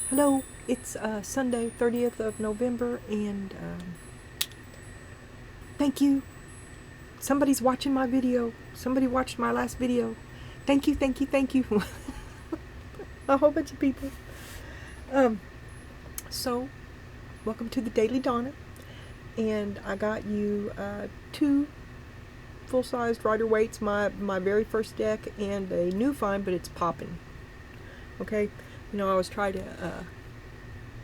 Hello, it's Sunday, 30th of November, and thank you. Somebody's watching my video. Somebody watched my last video. Thank you, thank you, thank you. A whole bunch of people. So, welcome to the Daily Donna, and I got you two full-sized Rider weights, my very first deck, and a new find, but it's popping. Okay, you know, I was trying to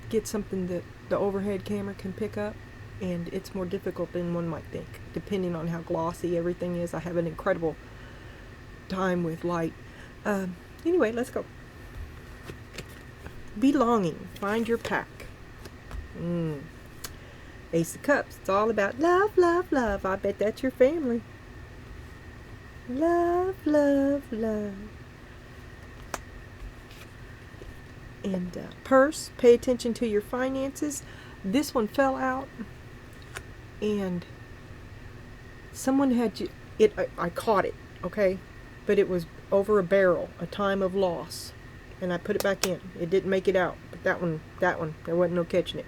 get something that the overhead camera can pick up, and it's more difficult than one might think, depending on how glossy everything is. I have an incredible time with light. Anyway, let's go. Belonging. Find your pack. Ace of Cups. It's all about love, love, love. I bet that's your family. Love, love, love. And purse. Pay attention to your finances. This one fell out, and someone had it. I caught it, okay, but it was over a barrel, a time of loss, and I put it back in. It didn't make it out, but that one, there wasn't no catching it.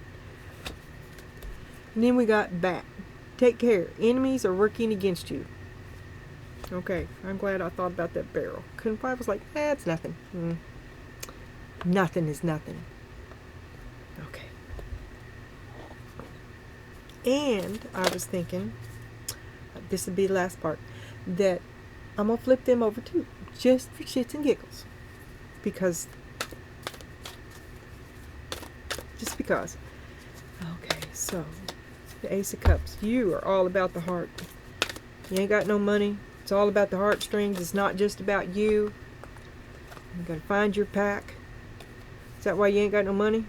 And then we got bat. Take care. Enemies are working against you. Okay, I'm glad I thought about that barrel. Couldn't find. I was like, it's nothing. Nothing is nothing. Okay. And I was thinking, this would be the last part, that I'm going to flip them over too, just for shits and giggles. Just because. Okay, so, the Ace of Cups. You are all about the heart. You ain't got no money. It's all about the heartstrings. It's not just about you. You got to find your pack. Is that why you ain't got no money?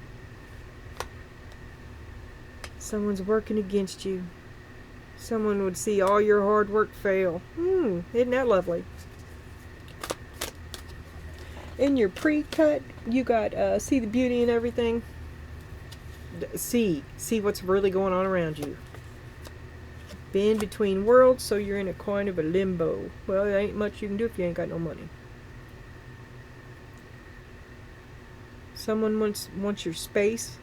Someone's working against you. Someone would see all your hard work fail. Isn't that lovely? In your pre-cut, you got see the beauty and everything. See what's really going on around you. Been between worlds, so you're in a kind of a limbo. Well, there ain't much you can do if you ain't got no money. Someone wants your space.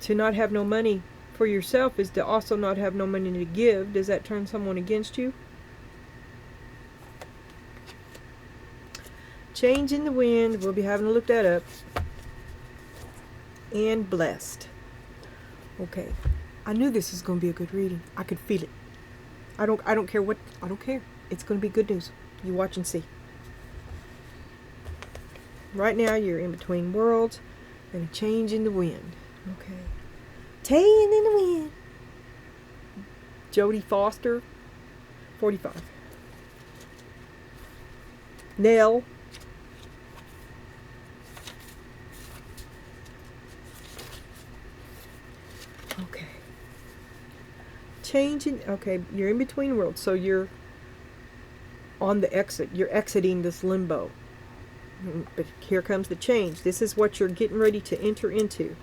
To not have no money for yourself is to also not have no money to give. Does that turn someone against you? Change in the wind. We'll be having to look that up. And blessed. Okay. I knew this was going to be a good reading. I could feel it. I don't care what. I don't care. It's going to be good news. You watch and see. Right now you're in between worlds and a change in the wind. Okay. Taying in the wind. Jodie Foster, 45. Nell. Okay. Changing. Okay, you're in between worlds, so you're on the exit. You're exiting this limbo. But here comes the change. This is what you're getting ready to enter into.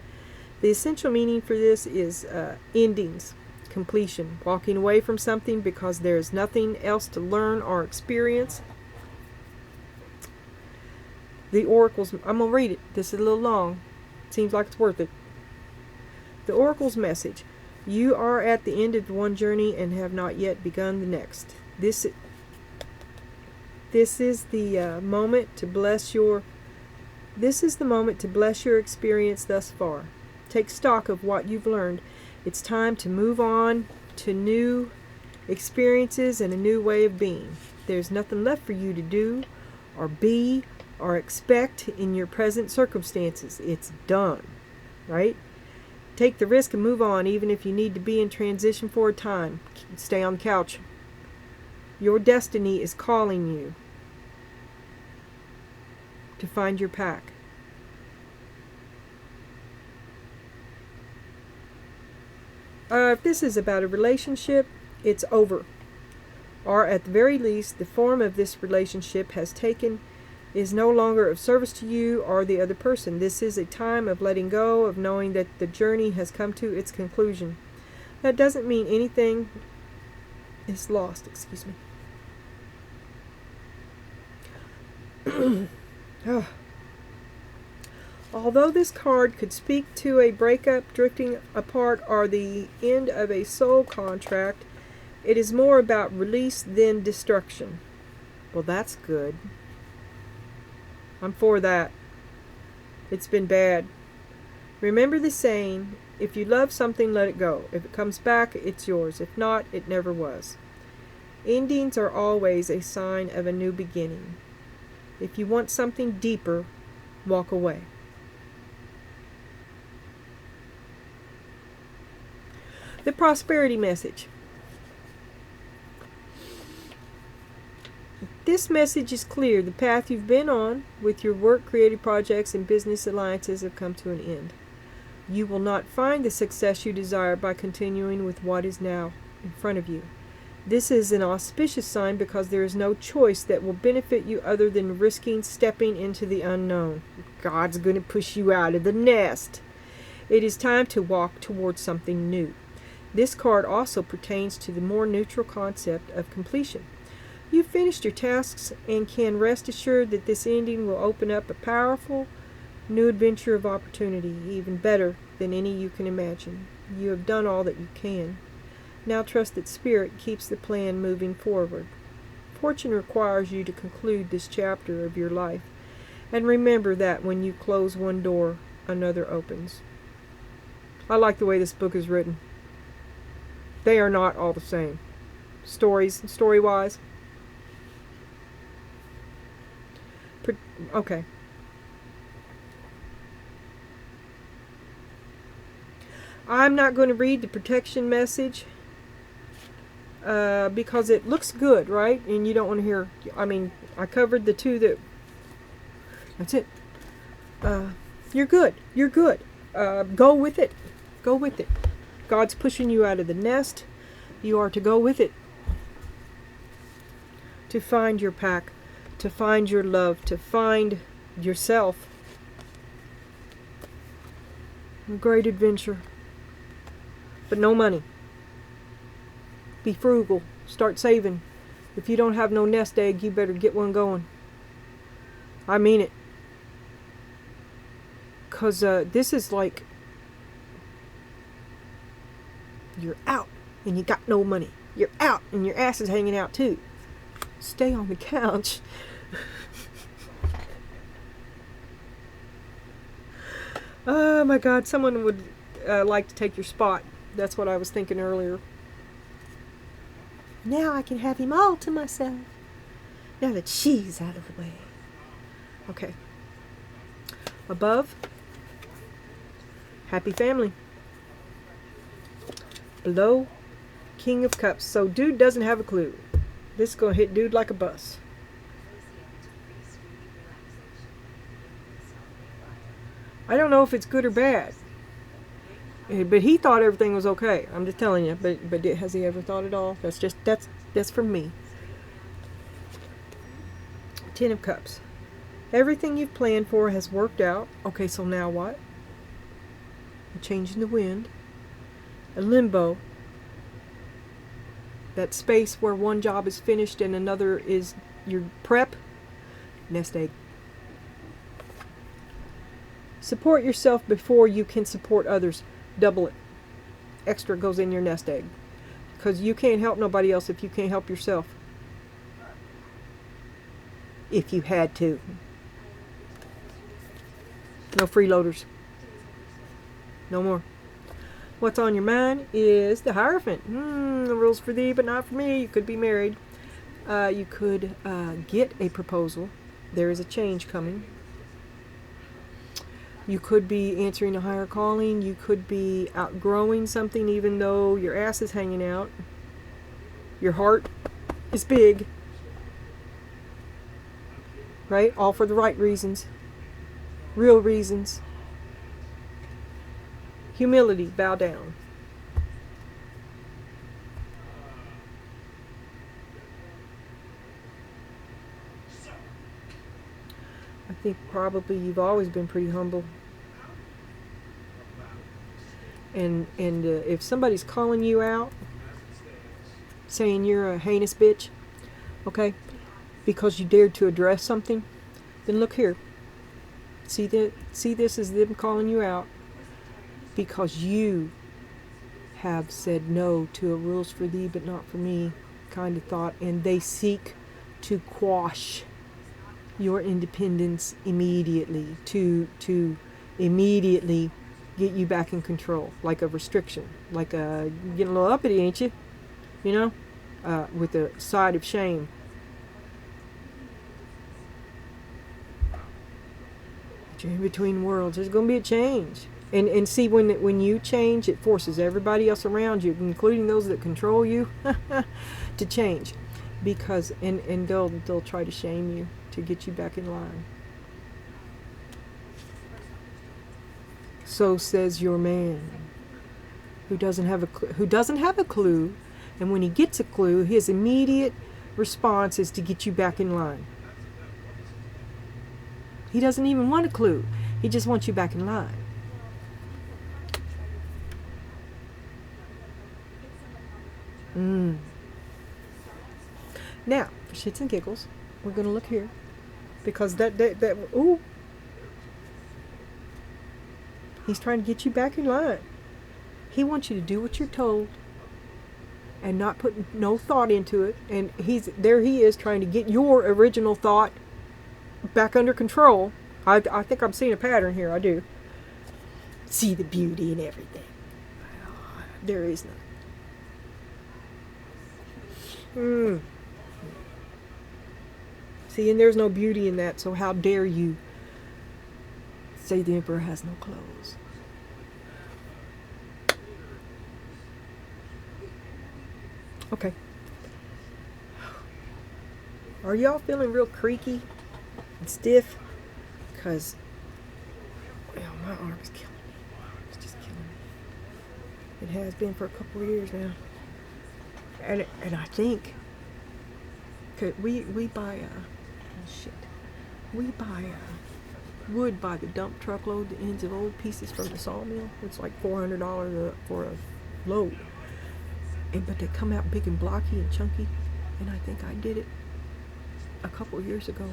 The essential meaning for this is endings, completion, walking away from something because there's nothing else to learn or experience. The oracle's, I'm going to read it. This is a little long. Seems like it's worth it. The oracle's message. You are at the end of one journey and have not yet begun the next. This is the moment to bless your experience thus far. Take stock of what you've learned. It's time to move on to new experiences and a new way of being. There's nothing left for you to do or be or expect in your present circumstances. It's done, right? Take the risk and move on, even if you need to be in transition for a time. Stay on the couch. Your destiny is calling you to find your pack. If this is about a relationship, it's over. Or at the very least, the form of this relationship is no longer of service to you or the other person. This is a time of letting go, of knowing that the journey has come to its conclusion. That doesn't mean anything is lost. Excuse me. Oh. Although this card could speak to a breakup, drifting apart, or the end of a soul contract, it is more about release than destruction. Well, that's good. I'm for that. It's been bad. Remember the saying, if you love something, let it go. If it comes back, it's yours. If not, it never was. Endings are always a sign of a new beginning. If you want something deeper, walk away. The prosperity message. This message is clear. The path you've been on with your work, creative projects, and business alliances have come to an end. You will not find the success you desire by continuing with what is now in front of you. This is an auspicious sign because there is no choice that will benefit you other than risking stepping into the unknown. God's going to push you out of the nest. It is time to walk towards something new. This card also pertains to the more neutral concept of completion. You've finished your tasks and can rest assured that this ending will open up a powerful new adventure of opportunity, even better than any you can imagine. You have done all that you can. Now trust that Spirit keeps the plan moving forward. Fortune requires you to conclude this chapter of your life, and remember that when you close one door, another opens. I like the way this book is written. They are not all the same. Story-wise. Okay. I'm not going to read the protection message because it looks good, right? And you don't want to hear, I mean, I covered the two that's it. You're good. You're good. Go with it. Go with it. God's pushing you out of the nest. You are to go with it. To find your pack. To find your love. To find yourself. A great adventure. But no money. Be frugal. Start saving. If you don't have no nest egg, you better get one going. I mean it. Because this is like you're out and you got no money. You're out and your ass is hanging out too. Stay on the couch. Oh my God, someone would like to take your spot. That's what I was thinking earlier. Now I can have him all to myself. Now that she's out of the way. Okay. Above, happy family. Below, King of Cups. So dude doesn't have a clue. This is going to hit dude like a bus. I don't know if it's good or bad. But he thought everything was okay. I'm just telling you. But has he ever thought it all? That's from me. Ten of Cups. Everything you've planned for has worked out. Okay, so now what? A change in the wind. A limbo. That space where one job is finished and another is your prep. Nest egg. Support yourself before you can support others. Double it. Extra goes in your nest egg. Because you can't help nobody else if you can't help yourself. If you had to. No freeloaders. No more. What's on your mind is the Hierophant. The rules for thee, but not for me. You could be married. You could get a proposal. There is a change coming. You could be answering a higher calling. You could be outgrowing something even though your ass is hanging out. Your heart is big. Right? All for the right reasons. Real reasons. Humility, bow down. I think probably you've always been pretty humble. And if somebody's calling you out, saying you're a heinous bitch, okay, because you dared to address something, Then look here. See this as them calling you out because you have said no to a rules for thee but not for me kind of thought, and they seek to quash your independence immediately, to immediately get you back in control, like a restriction, like a getting a little uppity, ain't you? You know, with a side of shame. But you're in between worlds. There's going to be a change. And see, when you change, it forces everybody else around you, including those that control you, to change, because and they'll try to shame you to get you back in line. So says your man, who doesn't have a clue, and when he gets a clue, his immediate response is to get you back in line. He doesn't even want a clue. He just wants you back in line. Now, for shits and giggles, we're going to look here, because ooh, he's trying to get you back in line. He wants you to do what you're told and not put no thought into it. And he is trying to get your original thought back under control. I think I'm seeing a pattern here. I do. See the beauty in everything. There is none. See, and there's no beauty in that, so how dare you say the emperor has no clothes? Okay. Are y'all feeling real creaky and stiff? Because, well, my arm is killing me. My arm is just killing me. It has been for a couple of years now. And I think, cause we buy wood by the dump truckload, the ends of old pieces from the sawmill. It's like $400 for a load. But they come out big and blocky and chunky. And I think I did it a couple of years ago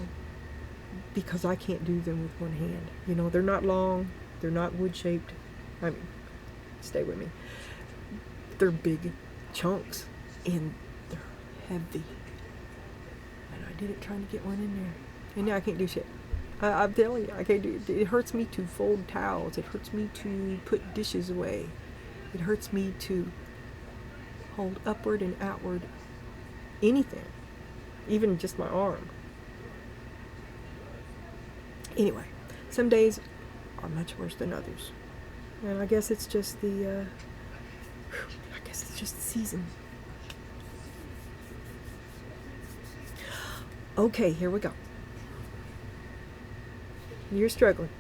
because I can't do them with one hand. You know, they're not long. They're not wood shaped. I mean, stay with me. They're big chunks and they're heavy. And I did it trying to get one in there. And now I can't do shit. I'm telling you, I can't do it. It hurts me to fold towels. It hurts me to put dishes away. It hurts me to hold upward and outward anything, even just my arm. Anyway, some days are much worse than others, and I guess it's just the season. Okay, here we go. You're struggling.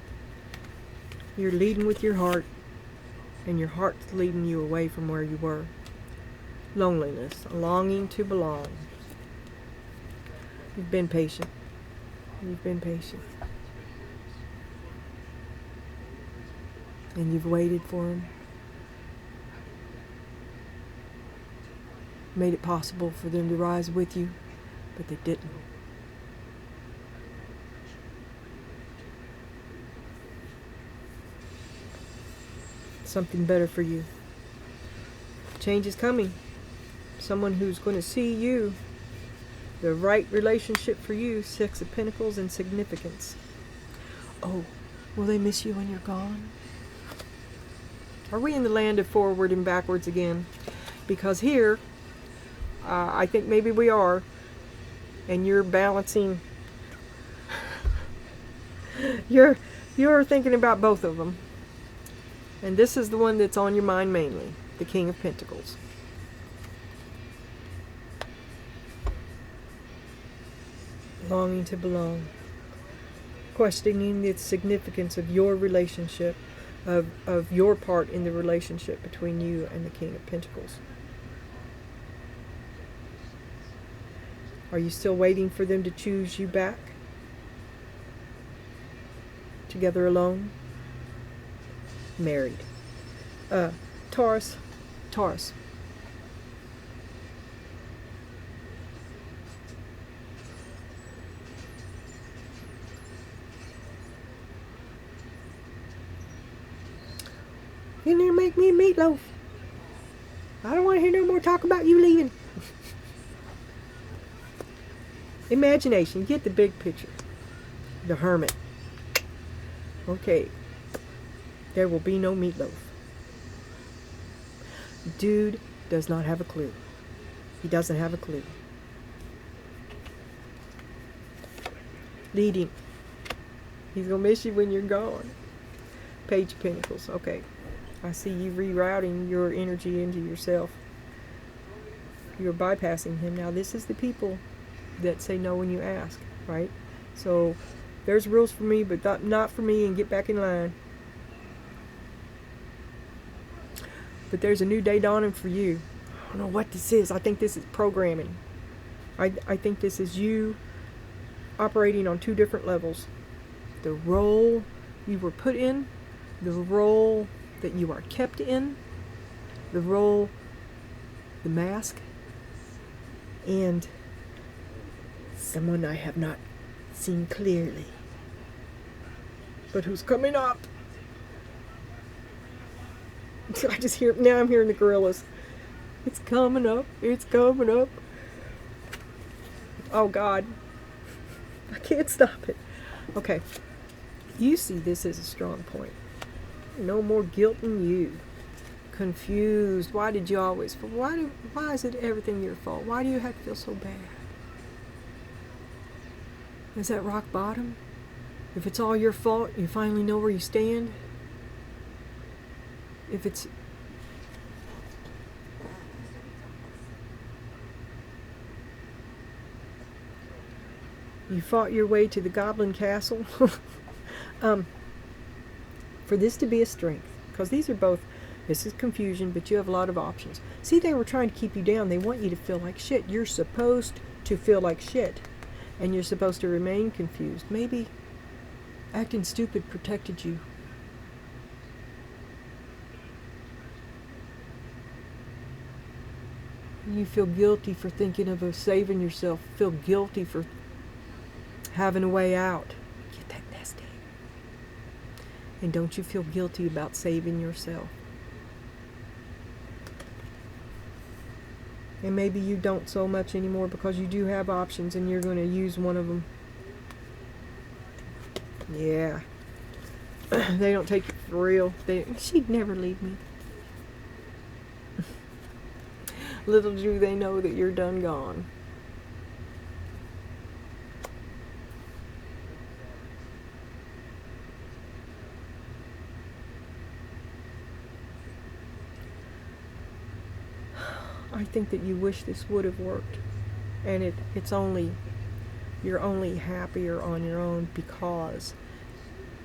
You're leading with your heart, and your heart's leading you away from where you were. Loneliness, a longing to belong. You've been patient. You've been patient. And you've waited for him. Made it possible for them to rise with you, but they didn't. Something better for you. Change is coming. Someone who's going to see you, the right relationship for you, Six of Pentacles and significance. Oh, will they miss you when you're gone? Are we in the land of forward and backwards again? Because here, I think maybe we are, and you're balancing. You're thinking about both of them. And this is the one that's on your mind mainly, the King of Pentacles. Longing to belong. Questioning the significance of your relationship, of your part in the relationship between you and the King of Pentacles. Are you still waiting for them to choose you back? Together alone? Married. Taurus. in there and make me a meatloaf. I don't want to hear no more talk about you leaving. Imagination. Get the big picture. The hermit. Okay. There will be no meatloaf. Dude does not have a clue. He doesn't have a clue. Leading. He's going to miss you when you're gone. Page of Pentacles. Okay. I see you rerouting your energy into yourself. You're bypassing him. Now, this is the people that say no when you ask, right? So, there's rules for me, but not for me, and get back in line. But there's a new day dawning for you. I don't know what this is. I think this is programming. I think this is you operating on two different levels. The role you were put in, the role that you are kept in, the role, the mask, and someone I have not seen clearly, but who's coming up. I just hear, now I'm hearing the gorillas. It's coming up, it's coming up. Oh God, I can't stop it. Okay, you see this as a strong point. No more guilt in you. Confused. Why did you always feel? Why is it everything your fault? Why do you have to feel so bad? Is that rock bottom? If it's all your fault, you finally know where you stand. If it's you fought your way to the Goblin Castle. For this to be a strength, because these are both, this is confusion, but you have a lot of options. See, they were trying to keep you down. They want you to feel like shit. You're supposed to feel like shit, and you're supposed to remain confused. Maybe acting stupid protected you. You feel guilty for thinking of saving yourself. Feel guilty for having a way out. Get that nest egg. And don't you feel guilty about saving yourself. And maybe you don't so much anymore because you do have options and you're going to use one of them. Yeah. They don't take it for real. She'd never leave me. Little do they know that you're done gone. I think that you wish this would have worked, and it's only, you're only happier on your own because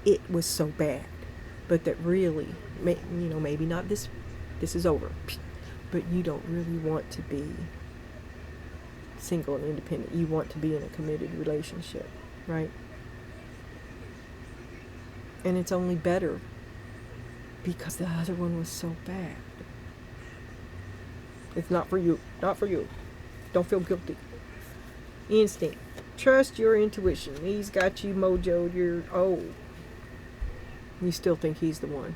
it was so bad, but that really, maybe not this is over, but you don't really want to be single and independent. You want to be in a committed relationship, right? And it's only better because the other one was so bad. It's not for you. Not for you. Don't feel guilty. Instinct. Trust your intuition. He's got you mojoed. You still think he's the one.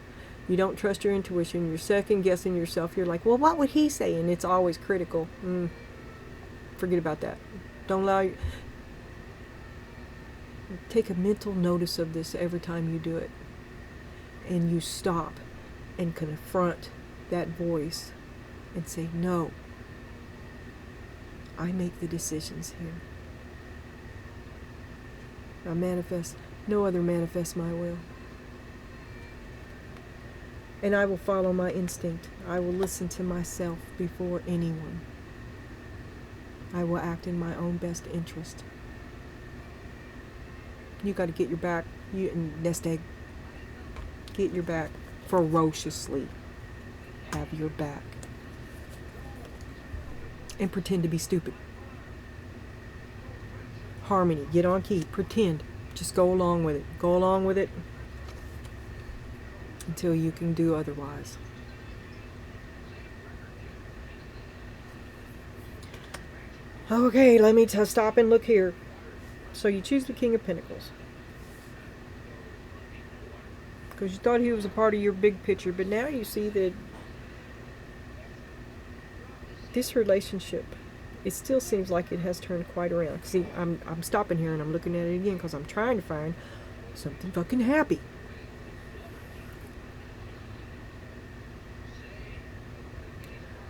You don't trust your intuition. You're second guessing yourself. You're like, well, what would he say? And it's always critical. Forget about that. Don't allow you. Take a mental notice of this every time you do it. And you stop and confront that voice. And say, no, I make the decisions here. I manifest, no other manifests my will. And I will follow my instinct. I will listen to myself before anyone. I will act in my own best interest. You got to get your back, nest egg, get your back ferociously. Have your back. And pretend to be stupid. Harmony. Get on key. Pretend. Just go along with it. Go along with it until you can do otherwise. Okay, let me stop and look here. So you choose the King of Pentacles. Because you thought he was a part of your big picture, but now you see that this relationship, it still seems like it has turned quite around. See, I'm stopping here and I'm looking at it again because I'm trying to find something fucking happy.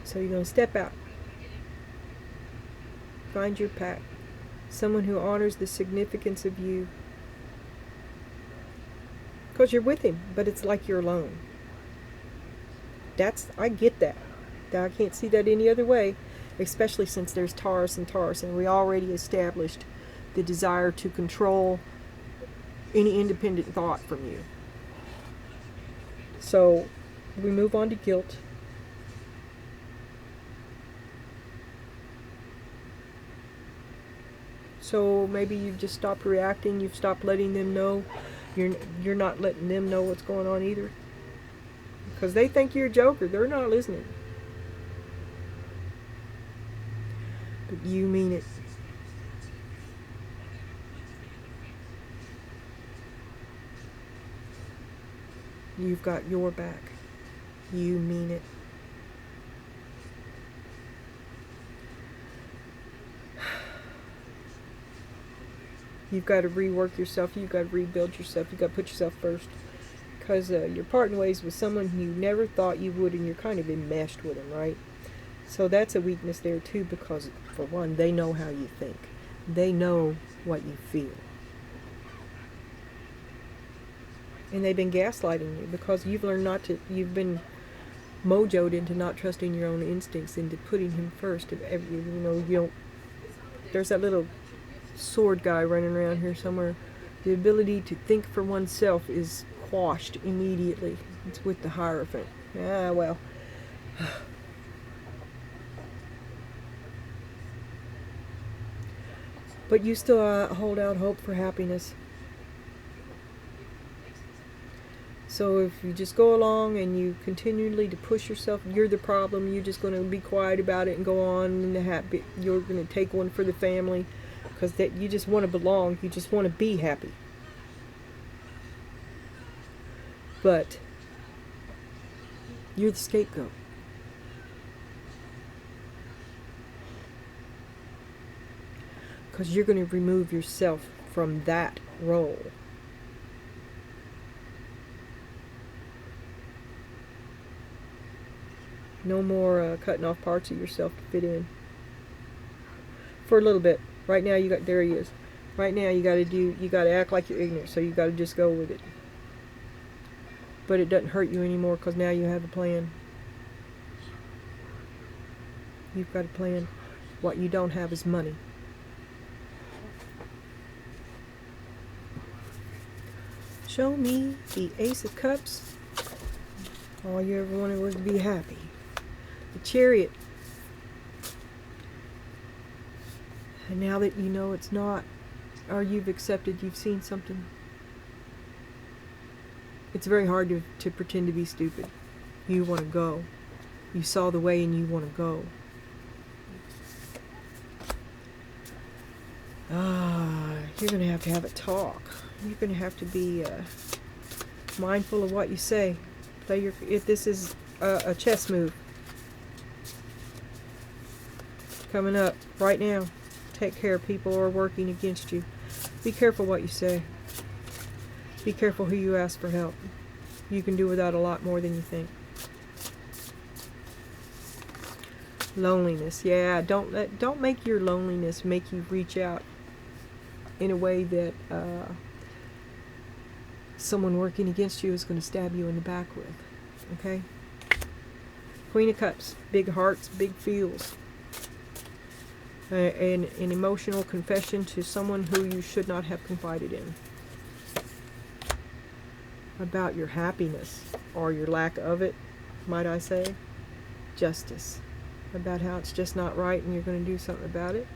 So you're going to step out. Find your pack. Someone who honors the significance of you. Because you're with him, but it's like you're alone. I get that. I can't see that any other way, especially since there's Taurus and Taurus, and we already established the desire to control any independent thought from you. So we move on to guilt. So maybe you've just stopped reacting, you've stopped letting them know. You're not letting them know what's going on either. Because they think you're a joker. They're not listening. But you mean it. You've got your back. You mean it. You've got to rework yourself. You've got to rebuild yourself. You've got to put yourself first. Because you're parting ways with someone you never thought you would, and you're kind of enmeshed with them, right? So that's a weakness there too, because for one, they know how you think. They know what you feel. And they've been gaslighting you because you've been mojoed into not trusting your own instincts, into putting him first. There's that little sword guy running around here somewhere. The ability to think for oneself is quashed immediately. It's with the Hierophant. Ah, well. But you still hold out hope for happiness. So if you just go along and you continually to push yourself, you're the problem, you're just going to be quiet about it and go on and you're going to take one for the family, because that you just want to belong, you just want to be happy. But you're the scapegoat. Because you're going to remove yourself from that role. No more cutting off parts of yourself to fit in. For a little bit. Right now there he is. Right now you got to act like you're ignorant, so you got to just go with it. But it doesn't hurt you anymore because now you have a plan. You've got a plan. What you don't have is money. Show me the Ace of Cups. All you ever wanted was to be happy. The Chariot. And now that you know it's not, or you've accepted, you've seen something, it's very hard to pretend to be stupid. You want to go. You saw the way and you want to go. You're going to have a talk. You're going to have to be mindful of what you say. If this is a chess move. Coming up right now. Take care. People are working against you. Be careful what you say. Be careful who you ask for help. You can do without a lot more than you think. Loneliness. Yeah, don't make your loneliness make you reach out in a way that someone working against you is going to stab you in the back with. Okay? Queen of Cups. Big hearts, big feels. An emotional confession to someone who you should not have confided in. About your happiness, or your lack of it, might I say. Justice. About how it's just not right and you're going to do something about it.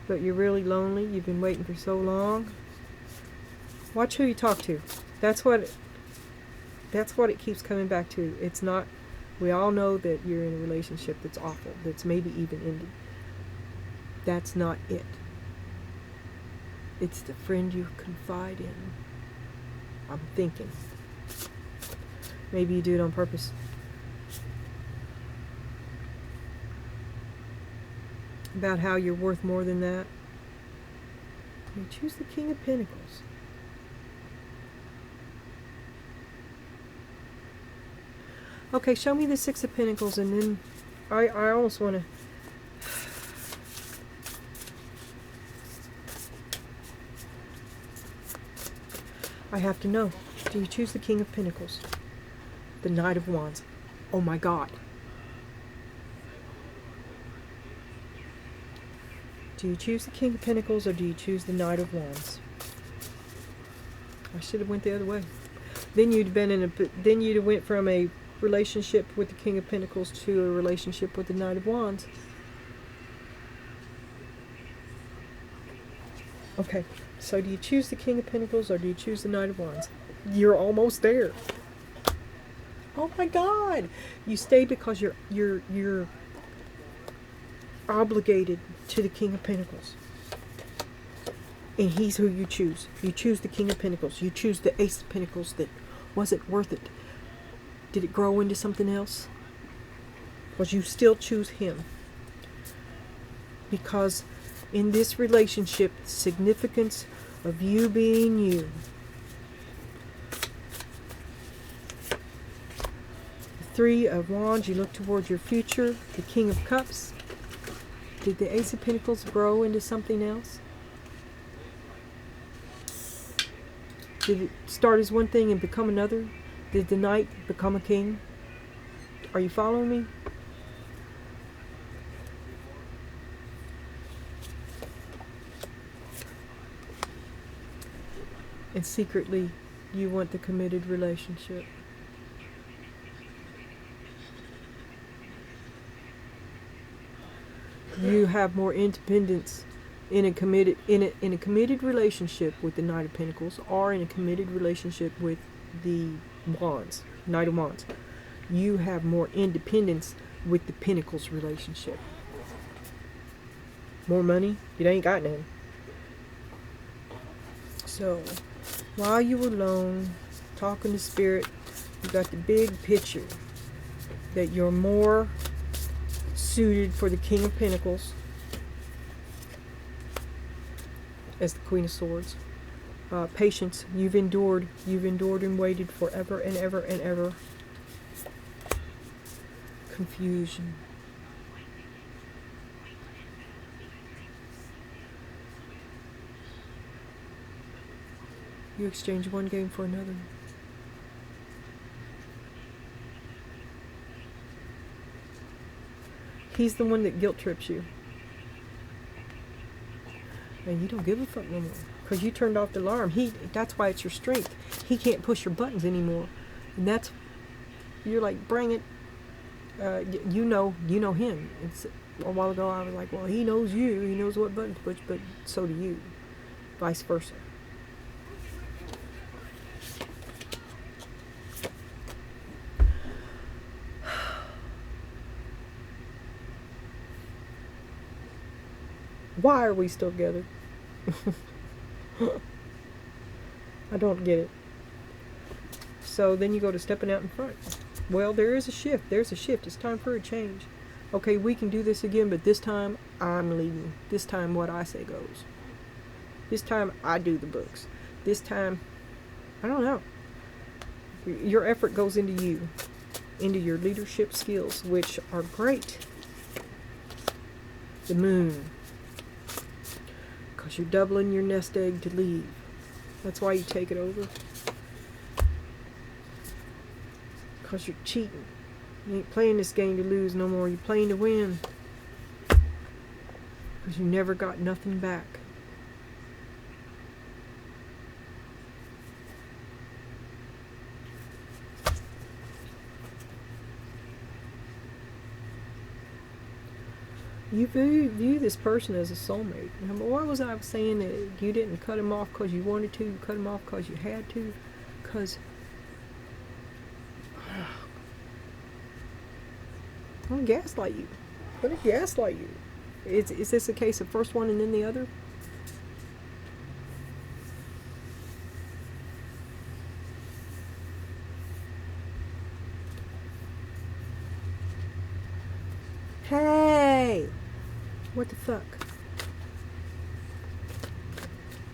But you're really lonely, you've been waiting for so long. Watch who you talk to. That's what it keeps coming back to. It's not, we all know that you're in a relationship that's awful, that's maybe even ended. That's not it. It's the friend you confide in. I'm thinking. Maybe you do it on purpose. About how you're worth more than that. You choose the King of Pentacles. Okay, show me the Six of Pentacles, and then I almost want to... I have to know. Do you choose the King of Pentacles? The Knight of Wands. Oh my God. Do you choose the King of Pentacles, or do you choose the Knight of Wands? I should have went the other way. Then you'd been in a... Then you'd have went from a relationship with the King of Pentacles to a relationship with the Knight of Wands. Okay, so do you choose the King of Pentacles, or do you choose the Knight of Wands? You're almost there. Oh my God! You stay because you're obligated to the King of Pentacles. And he's who you choose. You choose the King of Pentacles. You choose the Ace of Pentacles that wasn't worth it. Did it grow into something else? Because you still choose him. Because in this relationship, the significance of you being you. The Three of Wands, you look towards your future. The King of Cups. Did the Ace of Pentacles grow into something else? Did it start as one thing and become another? Did the Knight become a king? Are you following me? And secretly, you want the committed relationship. You have more independence in a committed relationship with the Knight of Pentacles, or in a committed relationship with the Wands, Knight of Wands. You have more independence with the Pentacles relationship. More money? You ain't got none. So, while you were alone, talking to Spirit, you got the big picture that you're more suited for the King of Pentacles as the Queen of Swords. Patience. You've endured and waited forever and ever and ever. Confusion. You exchange one game for another. He's the one that guilt trips you. And you don't give a fuck no more. Because you turned off the alarm. That's why it's your strength. He can't push your buttons anymore. And that's... You're like, bring it. You know him. It's, a while ago I was like, well, he knows you. He knows what buttons to push, but so do you. Vice versa. Why are we still together? I don't get it. So then you go to stepping out in front. Well, there is a shift. There's a shift. It's time for a change. Okay, we can do this again, but this time I'm leading. This time what I say goes. This time I do the books. This time, I don't know. Your effort goes into you. Into your leadership skills, which are great. The Moon. Because you're doubling your nest egg to leave. That's why you take it over. Because you're cheating. You ain't playing this game to lose no more. You're playing to win. Because you never got nothing back. You view this person as a soulmate. What was I saying that you didn't cut him off because you wanted to? You cut him off because you had to? Because... I'm going to gaslight you. I'm going to gaslight you. Is this a case of first one and then the other? What the fuck?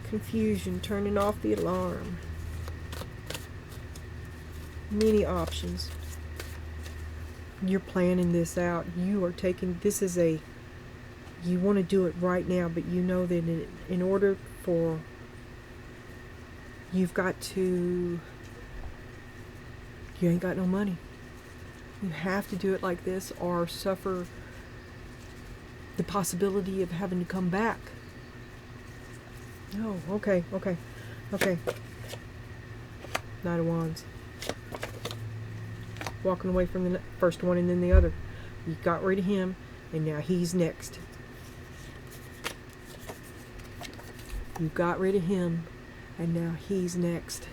Confusion, turning off the alarm. Many options. You're planning this out. You are taking, this is a, you want to do it right now, but you know that in order for, you've got to, you ain't got no money. You have to do it like this or suffer the possibility of having to come back. Oh, okay. Knight of Wands. Walking away from the first one and then the other. You got rid of him, and now he's next. You got rid of him, and now he's next.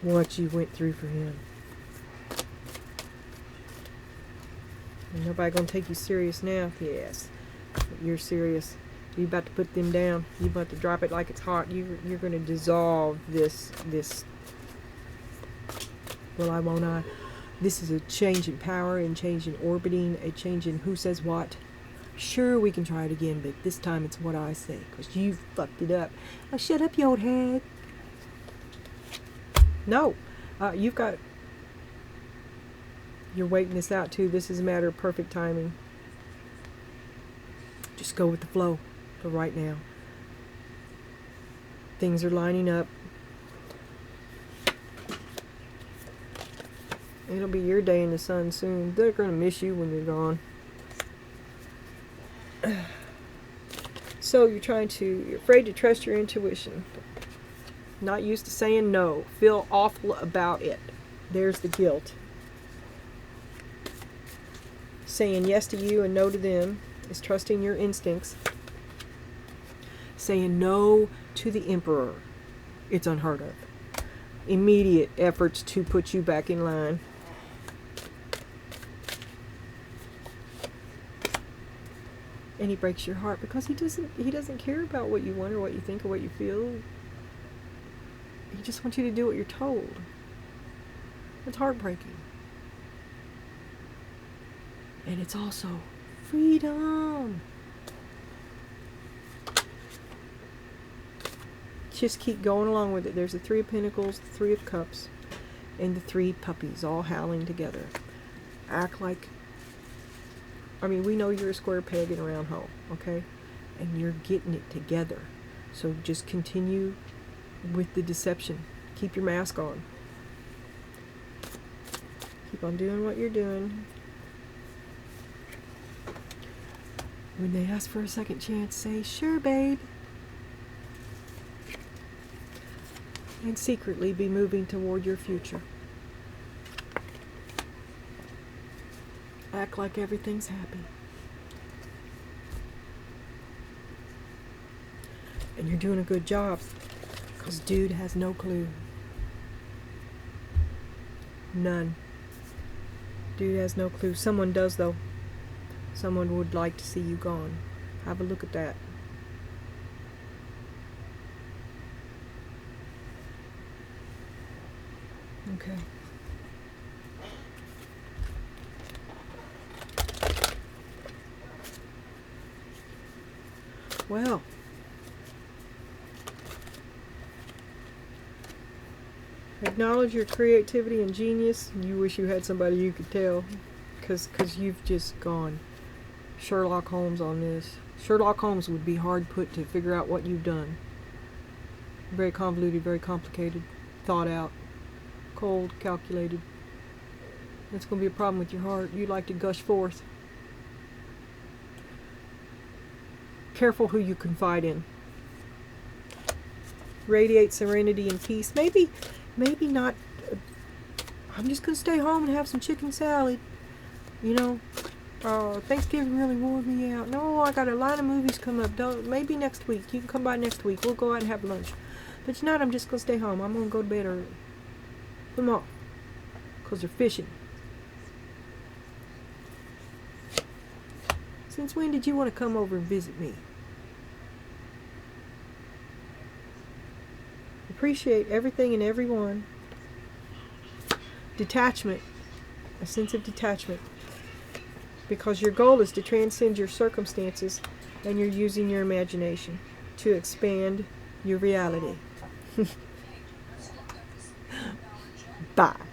What you went through for him. Ain't nobody gonna take you serious now. Yes, but you're serious. You about to put them down. You about to drop it like it's hot. You're gonna dissolve this. Well, I won't. This is a change in power and change in orbiting, a change in who says what. Sure, we can try it again, but this time it's what I say, because you've fucked it up. Oh, shut up, you old hag. No, you're waiting this out too. This is a matter of perfect timing. Just go with the flow for right now. Things are lining up. It'll be your day in the sun soon. They're going to miss you when you're gone. So you're afraid to trust your intuition. Not used to saying no. Feel awful about it. There's the guilt. Saying yes to you and no to them is trusting your instincts. Saying no to the Emperor. It's unheard of. Immediate efforts to put you back in line. And he breaks your heart because he doesn't care about what you want or what you think or what you feel. He just wants you to do what you're told. It's heartbreaking. And it's also freedom. Just keep going along with it. There's the Three of Pentacles, the Three of Cups, and the three puppies all howling together. Act like, we know you're a square peg in a round hole, okay? And you're getting it together. So just continue with the deception. Keep your mask on. Keep on doing what you're doing. When they ask for a second chance, say, sure, babe. And secretly be moving toward your future. Act like everything's happy. And you're doing a good job. Because dude has no clue. None. Dude has no clue. Someone does, though. Someone would like to see you gone. Have a look at that. Okay. Well. Acknowledge your creativity and genius. You wish you had somebody you could tell. Because you've just gone Sherlock Holmes on this. Sherlock Holmes would be hard put to figure out what you've done. Very convoluted, very complicated, thought out, cold, calculated. That's going to be a problem with your heart. You like to gush forth. Careful who you confide in. Radiate serenity and peace. Maybe not. I'm just going to stay home and have some chicken salad. Thanksgiving really wore me out. No, I got a lot of movies come up. Maybe next week. You can come by next week. We'll go out and have lunch. But tonight I'm just going to stay home. I'm going to go to bed early. Put them off. Because they're fishing. Since when did you want to come over and visit me? appreciate everything and everyone. Detachment, a sense of detachment, because your goal is to transcend your circumstances, and you're using your imagination to expand your reality. Bye.